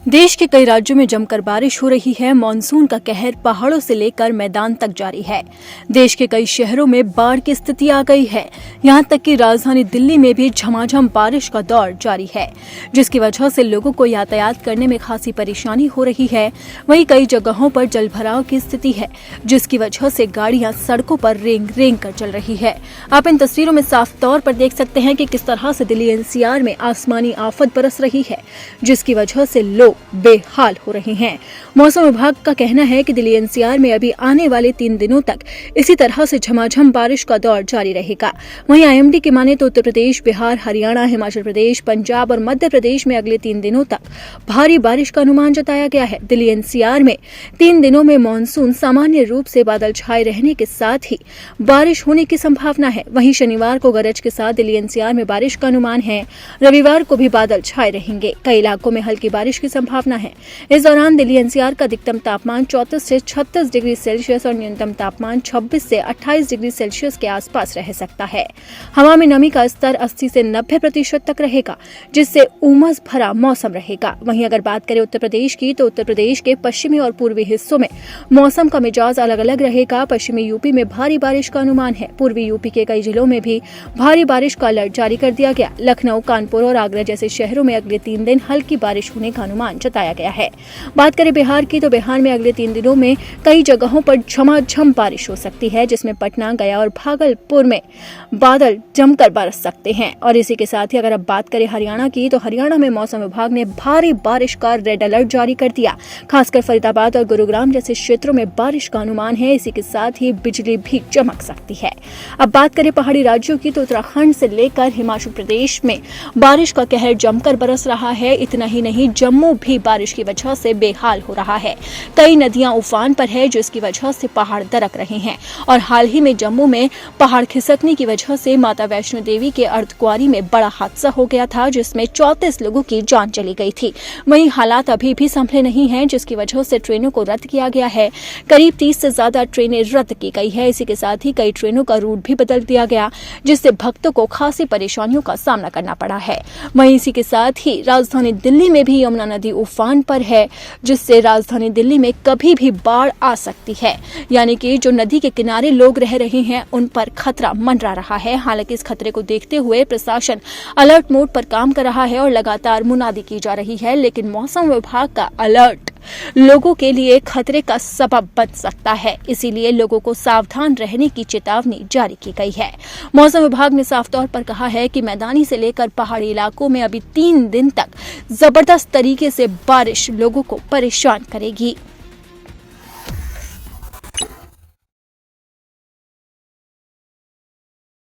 देश के कई राज्यों में जमकर बारिश हो रही है। मानसून का कहर पहाड़ों से लेकर मैदान तक जारी है। देश के कई शहरों में बाढ़ की स्थिति आ गई है। यहां तक कि राजधानी दिल्ली में भी झमाझम बारिश का दौर जारी है, जिसकी वजह से लोगों को यातायात करने में खासी परेशानी हो रही है। वहीं कई जगहों पर जलभराव की स्थिति है, जिसकी वजह से गाड़ियां सड़कों पर रेंग रेंग कर चल रही है। आप इन तस्वीरों में साफ तौर पर देख सकते हैं कि किस तरह से दिल्ली एनसीआर में आसमानी आफत बरस रही है, जिसकी वजह से लोग बेहाल हो रहे हैं। मौसम विभाग का कहना है कि दिल्ली एनसीआर में अभी आने वाले 3 दिनों तक इसी तरह से झमाझम बारिश का दौर जारी रहेगा। वहीं आईएमडी की माने तो उत्तर प्रदेश, बिहार, हरियाणा, हिमाचल प्रदेश, पंजाब और मध्य प्रदेश में अगले 3 दिनों तक भारी बारिश का अनुमान जताया गया है। दिल्ली एनसीआर में 3 दिनों में मानसून सामान्य रूप से बादल छाए रहने के साथ ही बारिश होने की संभावना है। वहीं शनिवार को गरज के साथ दिल्ली एनसीआर में बारिश का अनुमान है। रविवार को भी बादल छाए रहेंगे। कई इलाकों में हल्की बारिश की संभावना है। इस दौरान दिल्ली एनसीआर का अधिकतम तापमान 34 से 36 डिग्री सेल्सियस और न्यूनतम तापमान 26 से 28 डिग्री सेल्सियस के आसपास रह सकता है। हवा में नमी का स्तर 80 से 90% तक रहेगा, जिससे उमस भरा मौसम रहेगा। वहीं अगर बात करें उत्तर प्रदेश की, तो उत्तर प्रदेश के पश्चिमी और पूर्वी हिस्सों में मौसम का मिजाज अलग अलग रहेगा। पश्चिमी यूपी में भारी बारिश का अनुमान है। पूर्वी यूपी के कई जिलों में भी भारी बारिश का अलर्ट जारी कर दिया गया। लखनऊ, कानपुर और आगरा जैसे शहरों में अगले 3 दिन हल्की बारिश होने का अनुमान जताया गया है। बात करें बिहार की, तो बिहार में अगले 3 दिनों में कई जगहों पर झमाझम बारिश हो सकती है, जिसमें पटना, गया और भागलपुर में बादल जमकर बरस सकते हैं। और इसी के साथ ही अगर अब बात करें हरियाणा की, तो हरियाणा में मौसम विभाग ने भारी बारिश का रेड अलर्ट जारी कर दिया। खासकर फरीदाबाद और गुरुग्राम जैसे क्षेत्रों में बारिश का अनुमान है। इसी के साथ ही बिजली भी चमक सकती है। अब बात करें पहाड़ी राज्यों की, तो उत्तराखंड से लेकर हिमाचल प्रदेश में बारिश का कहर जमकर बरस रहा है। इतना ही नहीं, जम्मू भी बारिश की वजह से बेहाल हो रहा है। कई नदियां उफान पर है, जिसकी वजह से पहाड़ दरक रहे हैं। और हाल ही में जम्मू में पहाड़ खिसकने की वजह से माता वैष्णो देवी के अर्धकुंवारी में बड़ा हादसा हो गया था, जिसमें 34 लोगों की जान चली गई थी। वहीं हालात अभी भी संभले नहीं हैं, जिसकी वजह से ट्रेनों को रद्द किया गया है। करीब 30 से ज्यादा ट्रेनें रद्द की गई है। इसी के साथ ही कई ट्रेनों का रूट भी बदल दिया गया, जिससे भक्तों को खासी परेशानियों का सामना करना पड़ा है। वहीं इसी के साथ ही राजधानी दिल्ली में भी यमुना नदी उफान पर है, जिससे राजधानी दिल्ली में कभी भी बाढ़ आ सकती है। यानी कि जो नदी के किनारे लोग रह रहे हैं, उन पर खतरा मंडरा रहा है। हालांकि इस खतरे को देखते हुए प्रशासन अलर्ट मोड पर काम कर रहा है और लगातार मुनादी की जा रही है। लेकिन मौसम विभाग का अलर्ट लोगों के लिए खतरे का सबब बन सकता है, इसीलिए लोगों को सावधान रहने की चेतावनी जारी की गई है। मौसम विभाग ने साफ तौर पर कहा है कि मैदानी से लेकर पहाड़ी इलाकों में अभी 3 दिन तक जबरदस्त तरीके से बारिश लोगों को परेशान करेगी।